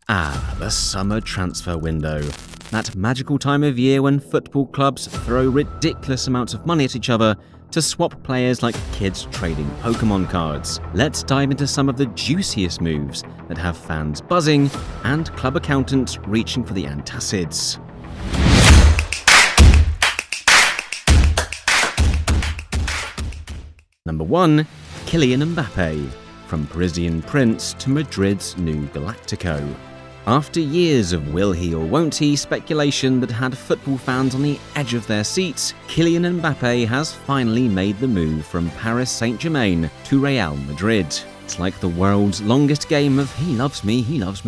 The summer transfer window. That magical time of year when football clubs throw ridiculous amounts of money at each other to swap players like kids trading Pokemon cards. Let's dive into some of the juiciest moves that have fans buzzing and club accountants reaching for the antacids. Number 1. Kylian Mbappé. From Parisian Prince to Madrid's new Galactico. After years of will he or won't he speculation that had football fans on the edge of their seats, Kylian Mbappé has finally made the move from Paris Saint-Germain to Real Madrid. It's like the world's longest game of he loves me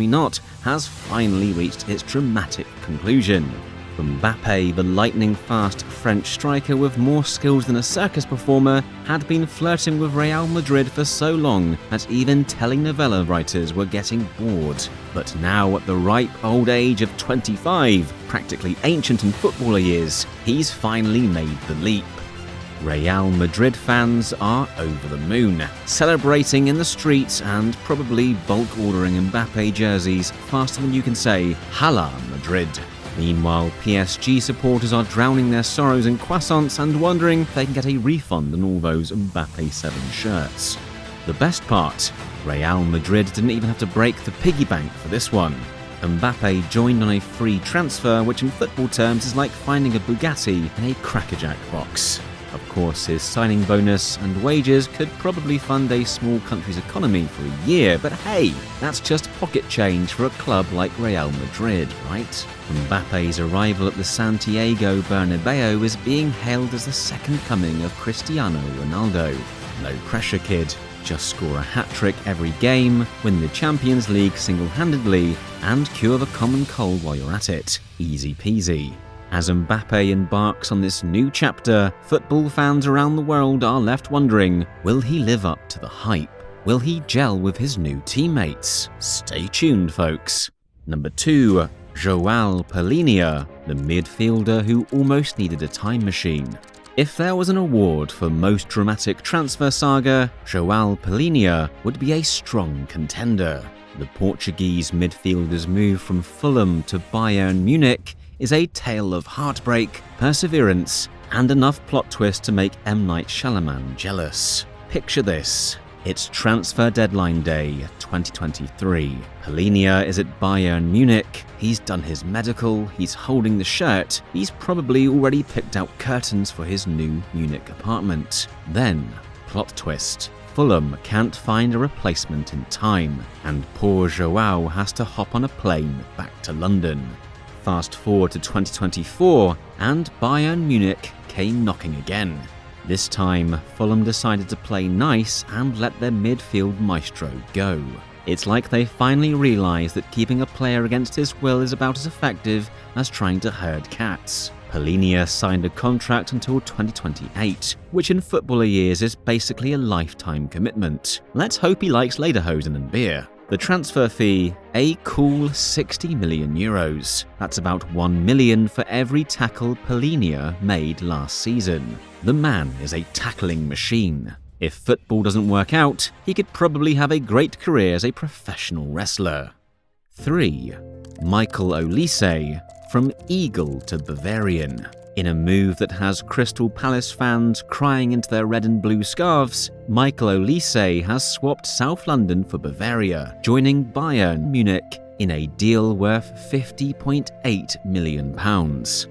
not has finally reached its dramatic conclusion. Mbappé, the lightning-fast French striker with more skills than a circus performer, had been flirting with Real Madrid for so long that even telenovela writers were getting bored. But now, at the ripe old age of 25, practically ancient in footballer years, he's finally made the leap. Real Madrid fans are over the moon, celebrating in the streets and probably bulk ordering Mbappé jerseys faster than you can say, "Hala Madrid." Meanwhile, PSG supporters are drowning their sorrows in croissants and wondering if they can get a refund on all those Mbappé 7 shirts. The best part, Real Madrid didn't even have to break the piggy bank for this one. Mbappé joined on a free transfer, which in football terms is like finding a Bugatti in a crackerjack box. Of course, his signing bonus and wages could probably fund a small country's economy for a year, but hey, that's just pocket change for a club like Real Madrid, right? Mbappé's arrival at the Santiago Bernabeu is being hailed as the second coming of Cristiano Ronaldo. No pressure, kid. Just score a hat-trick every game, win the Champions League single-handedly, and cure the common cold while you're at it. Easy peasy. As Mbappé embarks on this new chapter, football fans around the world are left wondering, will he live up to the hype? Will he gel with his new teammates? Stay tuned, folks. Number 2. Joao Palhinha, the midfielder who almost needed a time machine. If there was an award for most dramatic transfer saga, Joao Palhinha would be a strong contender. The Portuguese midfielder's move from Fulham to Bayern Munich is a tale of heartbreak, perseverance, and enough plot twist to make M. Night Shyamalan jealous. Picture this. It's transfer deadline day 2023. Palhinha is at Bayern Munich. He's done his medical, he's holding the shirt, he's probably already picked out curtains for his new Munich apartment. Then, plot twist. Fulham can't find a replacement in time, and poor Joao has to hop on a plane back to London. Fast forward to 2024, and Bayern Munich came knocking again. This time, Fulham decided to play nice and let their midfield maestro go. It's like they finally realised that keeping a player against his will is about as effective as trying to herd cats. Palhinha signed a contract until 2028, which in footballer years is basically a lifetime commitment. Let's hope he likes lederhosen and beer. The transfer fee, a cool €60 million. That's about $1 million for every tackle Palhinha made last season. The man is a tackling machine. If football doesn't work out, he could probably have a great career as a professional wrestler. 3. Michael Olise, from Eagle to Bavarian. In a move that has Crystal Palace fans crying into their red and blue scarves, Michael Olise has swapped South London for Bavaria, joining Bayern Munich in a deal worth £50.8 million.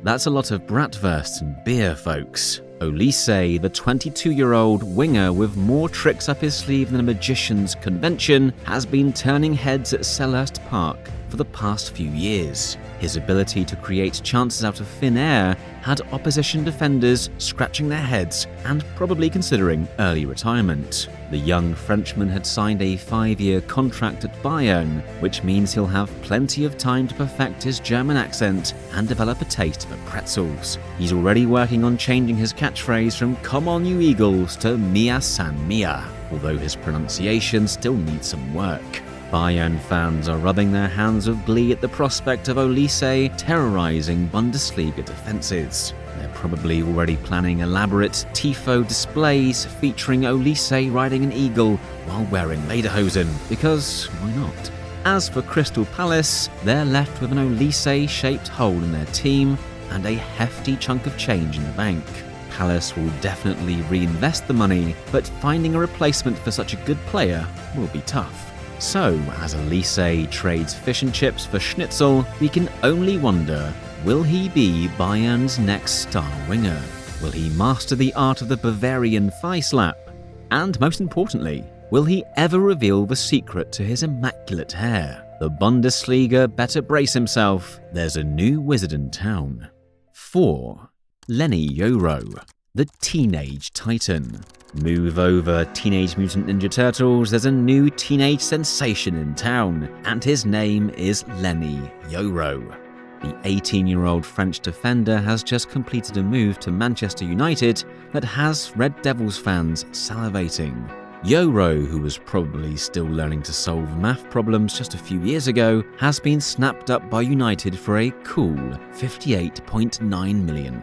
That's a lot of bratwurst and beer, folks. Olise, the 22-year-old winger with more tricks up his sleeve than a magician's convention, has been turning heads at Selhurst Park for the past few years. His ability to create chances out of thin air had opposition defenders scratching their heads and probably considering early retirement. The young Frenchman had signed a 5-year contract at Bayern, which means he'll have plenty of time to perfect his German accent and develop a taste for pretzels. He's already working on changing his catchphrase from "Come on you Eagles" to "Mia San Mia," although his pronunciation still needs some work. Bayern fans are rubbing their hands of glee at the prospect of Olise terrorising Bundesliga defences. They're probably already planning elaborate tifo displays featuring Olise riding an eagle while wearing lederhosen, because why not? As for Crystal Palace, they're left with an Olise-shaped hole in their team and a hefty chunk of change in the bank. Palace will definitely reinvest the money, but finding a replacement for such a good player will be tough. So, as Olise trades fish and chips for schnitzel, we can only wonder, will he be Bayern's next star winger? Will he master the art of the Bavarian thigh slap? And most importantly, will he ever reveal the secret to his immaculate hair? The Bundesliga better brace himself, there's a new wizard in town. 4. Leny Yoro, the Teenage Titan. Move over, Teenage Mutant Ninja Turtles, there's a new teenage sensation in town, and his name is Leny Yoro. The 18-year-old French defender has just completed a move to Manchester United that has Red Devils fans salivating. Yoro, who was probably still learning to solve math problems just a few years ago, has been snapped up by United for a cool £58.9 million.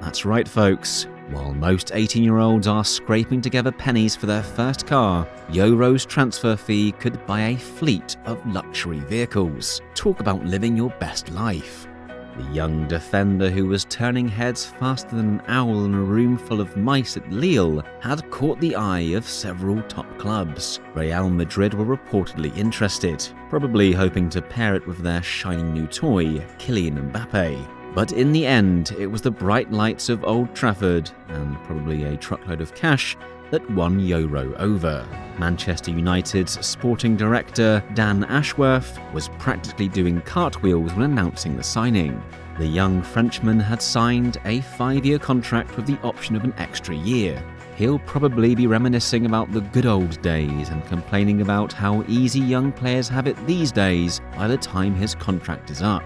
That's right, folks. While most 18-year-olds are scraping together pennies for their first car, Yoro's transfer fee could buy a fleet of luxury vehicles. Talk about living your best life. The young defender, who was turning heads faster than an owl in a room full of mice at Lille, had caught the eye of several top clubs. Real Madrid were reportedly interested, probably hoping to pair it with their shining new toy, Kylian Mbappé. But in the end, it was the bright lights of Old Trafford, and probably a truckload of cash, that won Yoro over. Manchester United's sporting director, Dan Ashworth, was practically doing cartwheels when announcing the signing. The young Frenchman had signed a 5-year contract with the option of an extra year. He'll probably be reminiscing about the good old days and complaining about how easy young players have it these days by the time his contract is up.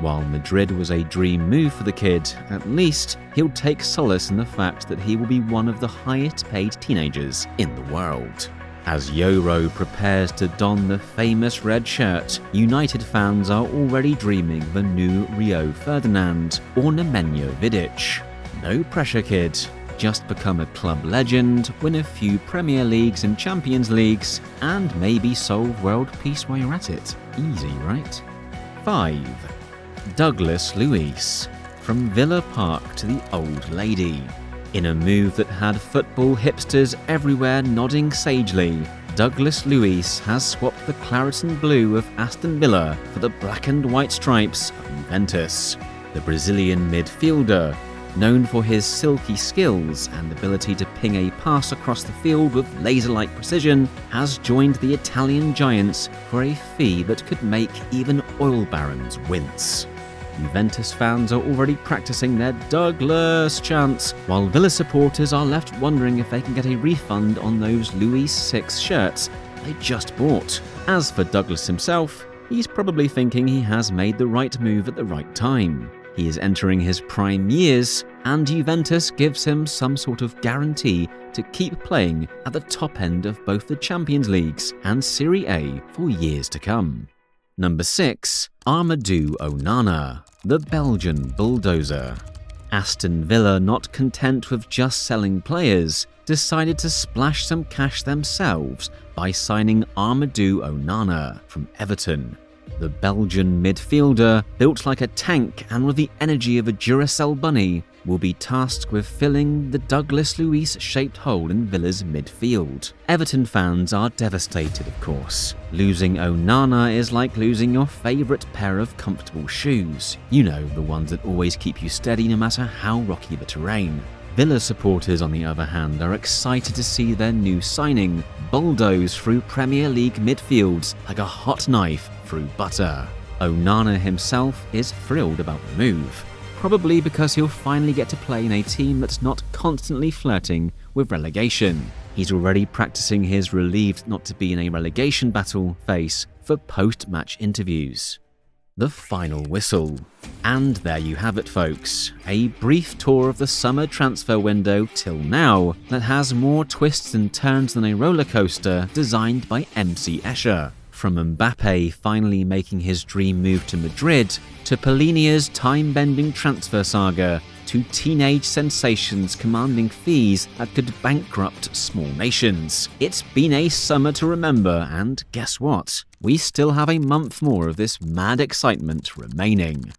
While Madrid was a dream move for the kid, at least he'll take solace in the fact that he will be one of the highest paid teenagers in the world. As Yoro prepares to don the famous red shirt, United fans are already dreaming of a new Rio Ferdinand or Nemanja Vidic. No pressure, kid. Just become a club legend, win a few Premier Leagues and Champions Leagues, and maybe solve world peace while you're at it. Easy, right? 5. Douglas Luiz, from Villa Park to the Old Lady. In a move that had football hipsters everywhere nodding sagely, Douglas Luiz has swapped the claret and blue of Aston Villa for the black and white stripes of Juventus. The Brazilian midfielder, known for his silky skills and ability to ping a pass across the field with laser-like precision, has joined the Italian giants for a fee that could make even oil barons wince. Juventus fans are already practicing their Douglas chants, while Villa supporters are left wondering if they can get a refund on those Louis VI shirts they just bought. As for Douglas himself, he's probably thinking he has made the right move at the right time. He is entering his prime years, and Juventus gives him some sort of guarantee to keep playing at the top end of both the Champions Leagues and Serie A for years to come. Number 6. Amadou Onana, the Belgian bulldozer. Aston Villa, not content with just selling players, decided to splash some cash themselves by signing Amadou Onana from Everton. The Belgian midfielder, built like a tank and with the energy of a Duracell bunny, will be tasked with filling the Douglas Luiz-shaped hole in Villa's midfield. Everton fans are devastated, of course. Losing Onana is like losing your favourite pair of comfortable shoes. You know, the ones that always keep you steady no matter how rocky the terrain. Villa supporters, on the other hand, are excited to see their new signing bulldoze through Premier League midfields like a hot knife through butter. Onana himself is thrilled about the move, probably because he'll finally get to play in a team that's not constantly flirting with relegation. He's already practicing his relieved not to be in a relegation battle face for post-match interviews. The final whistle. And there you have it, folks. A brief tour of the summer transfer window till now that has more twists and turns than a roller coaster designed by MC Escher. From Mbappé finally making his dream move to Madrid, to Palhinha's time-bending transfer saga, to teenage sensations commanding fees that could bankrupt small nations. It's been a summer to remember, and guess what? We still have a month more of this mad excitement remaining.